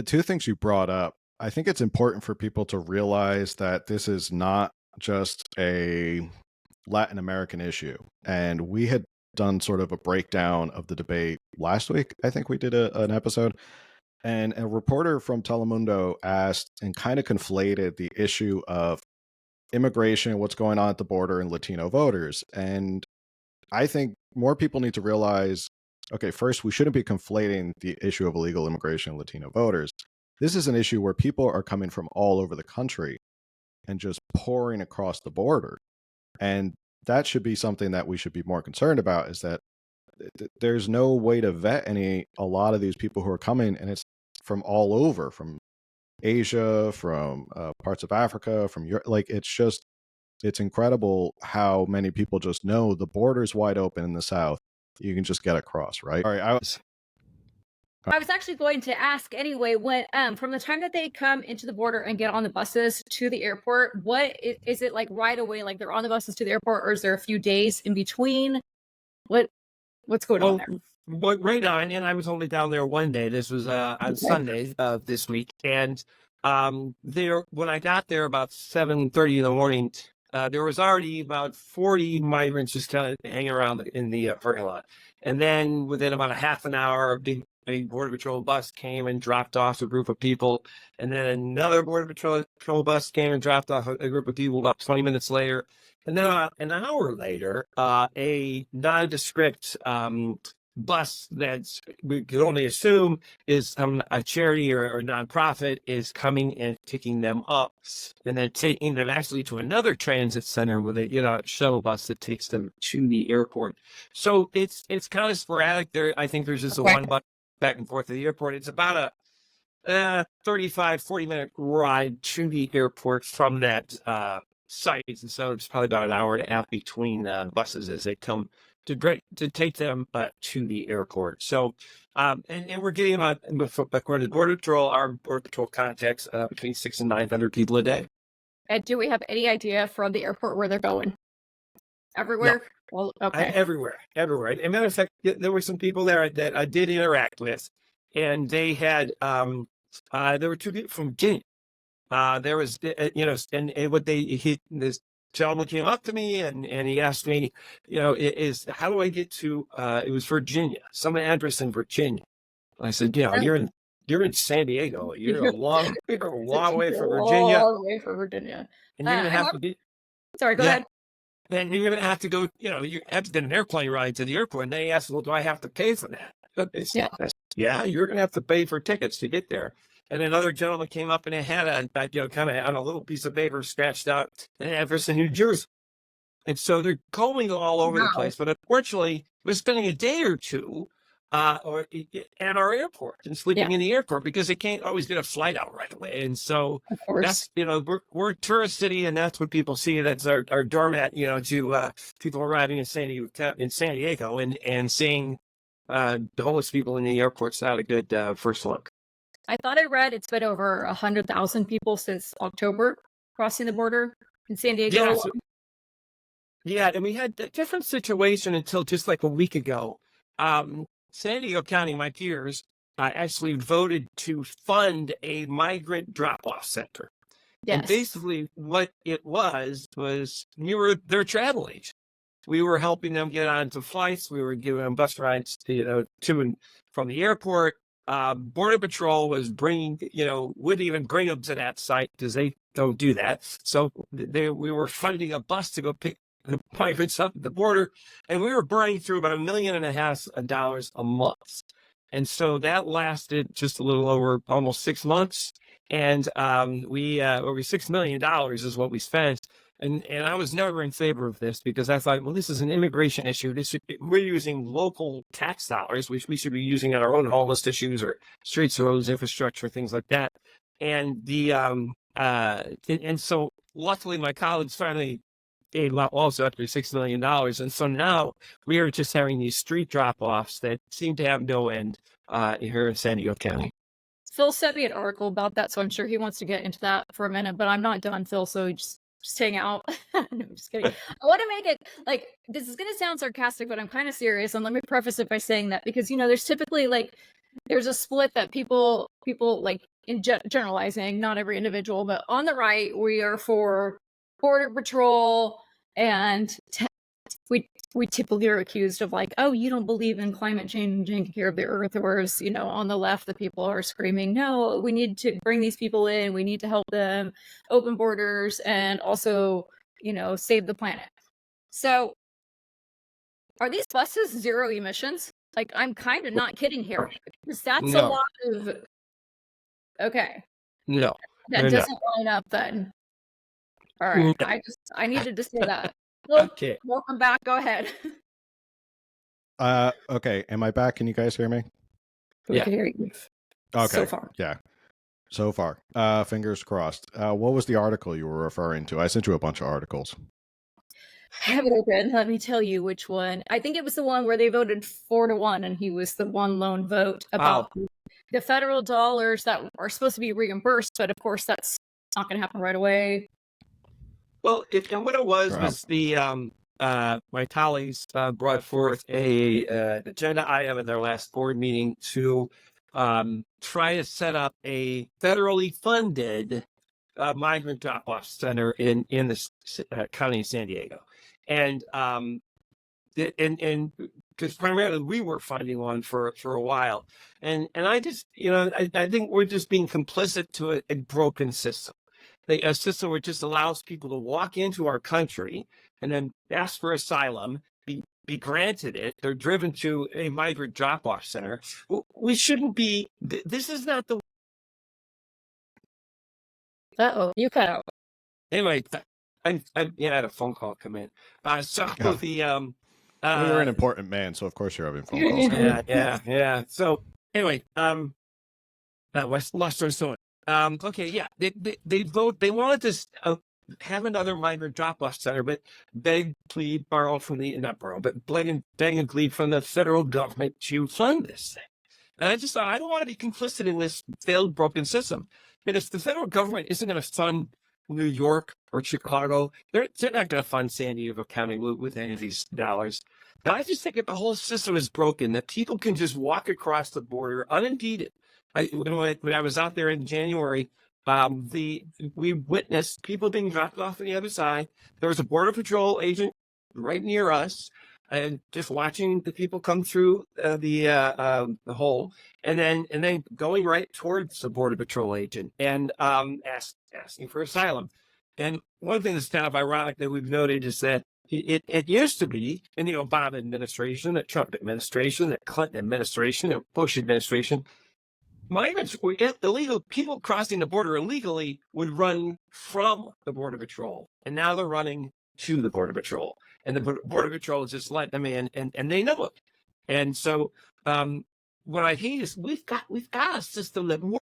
Two things you brought up. I think it's important for people to realize that this is not just a Latin American issue. And we had done sort of a breakdown of the debate last week. I think we did an episode. And a reporter from Telemundo asked and kind of conflated the issue of immigration, what's going on at the border, and Latino voters. And I think more people need to realize, okay, first, we shouldn't be conflating the issue of illegal immigration and Latino voters. This is an issue where people are coming from all over the country and just pouring across the border. And that should be something that we should be more concerned about, is that there's no way to vet a lot of these people who are coming, and it's from all over, from Asia, from parts of Africa, from Europe. Like, it's incredible how many people just know the border's wide open in the South. You can just get across, right? All right. I was actually going to ask anyway, when from the time that they come into the border and get on the buses to the airport, is it like right away, like they're on the buses to the airport, or is there a few days in between? What what's going on Well, there? right now, and I was only down there one day. This was on Okay. Sunday this week, and there when I got there about 7:30 in the morning, there was already about 40 migrants just kind of hanging around in the parking lot, and then within about a half an hour, a border patrol bus came and dropped off a group of people, and then another border patrol bus came and dropped off a group of people about 20 minutes later. And then an hour later, a nondescript bus that we could only assume is a charity or nonprofit is coming and picking them up, and then taking them actually to another transit center with a shuttle bus that takes them to the airport. So it's kind of sporadic. There, I think there's just a Okay. one bus back and forth to the airport. It's about a 35-40 minute ride to the airport from that site, and so it's probably about an hour and a half between buses as they come to take them to the airport. So, and we're getting about, according to Border Patrol, our Border Patrol contacts between 600 and 900 people a day. And do we have any idea from the airport where they're going? Everywhere? Well, okay. Everywhere. As a matter of fact, there were some people there that I did interact with, and they had there were two people from Guinea. There was, and this gentleman came up to me and he asked me, how do I get to, it was Virginia, some address in Virginia. I said, you're in San Diego. You're a long way from Virginia. Long way from Virginia. And you're going to have to be, Sorry, go ahead. then you're going to have to go, you have to get an airplane ride to the airport. And they asked, well, do I have to pay for that? Yeah, you're going to have to pay for tickets to get there. And another gentleman came up and it had kind of on a little piece of paper scratched out an address in New Jersey. And so they're going all over the place. But unfortunately, we're spending a day or two at our airport and sleeping in the airport because they can't always get a flight out right away. And so that's, we're a tourist city, and that's what people see. That's our doormat, to people arriving in San Diego and seeing the homeless people in the airport's not a good first look. I thought I read it's been over 100,000 people since October crossing the border in San Diego. Yeah, and we had a different situation until just like a week ago. San Diego County, my peers, actually voted to fund a migrant drop-off center. Yes. And basically what it was we were their travel agent. We were helping them get onto flights. We were giving them bus rides to and from the airport. Border Patrol was wouldn't even bring them to that site because they don't do that. So we were funding a bus to go pick the migrants up at the border, and we were burning through about $1.5 million a month. And so that lasted just a little over almost 6 months. And we over $6 million is what we spent. And I was never in favor of this because I thought, well, this is an immigration issue. We're using local tax dollars, which we should be using on our own homeless issues or streets, roads, infrastructure, things like that. And and so luckily my colleagues finally paid also up to $6 million. And so now we are just having these street drop-offs that seem to have no end here in San Diego County. Phil sent me an article about that, so I'm sure he wants to get into that for a minute, but I'm not done, Phil, so just hang out. No, I'm just kidding. I want to make it like, this is going to sound sarcastic, but I'm kind of serious. And let me preface it by saying that because, there's typically like there's a split that people like in generalizing, not every individual, but on the right, we are for border patrol and we typically are accused of like, oh, you don't believe in climate change and taking care of the earth. Whereas, on the left, the people are screaming, no, we need to bring these people in. We need to help them open borders and also, save the planet. So are these buses zero emissions? Like, I'm kind of not kidding here. Because that's a No, lot of, okay, no, that they're not. doesn't line up then. All right. No. I needed to say that. Well, Okay. welcome back. Go ahead. Okay. Am I back? Can you guys hear me? We Yeah. can hear you Okay. so far. Yeah. So far. Fingers crossed. What was the article you were referring to? I sent you a bunch of articles. I have it open. Let me tell you which one. I think it was the one where they voted 4-1, and he was the one lone vote about the federal dollars that are supposed to be reimbursed. But of course, that's not going to happen right away. Well, and what it was Trump. the my colleagues brought forth an agenda item in their last board meeting to try to set up a federally funded migrant drop-off center in the county of San Diego, and because primarily we were finding one for a while, and I just I think we're just being complicit to a broken system. A system which just allows people to walk into our country and then ask for asylum, be granted it. They're driven to a migrant drop-off center. We shouldn't be. This is not the. You cut out. Anyway, I had a phone call come in. So Yeah. the Well, you're an important man, so of course you're having phone calls. yeah. So anyway, lost our story. Okay, yeah, they vote. They wanted to have another migrant drop-off center, but beg, plead, borrow from not borrow, but beg and plead from the federal government to fund this thing. And I just thought, I don't want to be complicit in this failed, broken system. And if the federal government isn't going to fund New York or Chicago, they're not going to fund San Diego County with any of these dollars. And I just think that the whole system is broken, that people can just walk across the border unimpeded. When I was out there in January, we witnessed people being dropped off on the other side. There was a border patrol agent right near us, and just watching the people come through the hole, and then going right towards the border patrol agent and asking for asylum. And one thing that's kind of ironic that we've noted is that it used to be in the Obama administration, the Trump administration, the Clinton administration, the Bush administration, migrants, illegal people crossing the border illegally would run from the border patrol, and now they're running to the border patrol, and the border patrol is just letting them in, and they know it. And so, what I hate is we've got a system that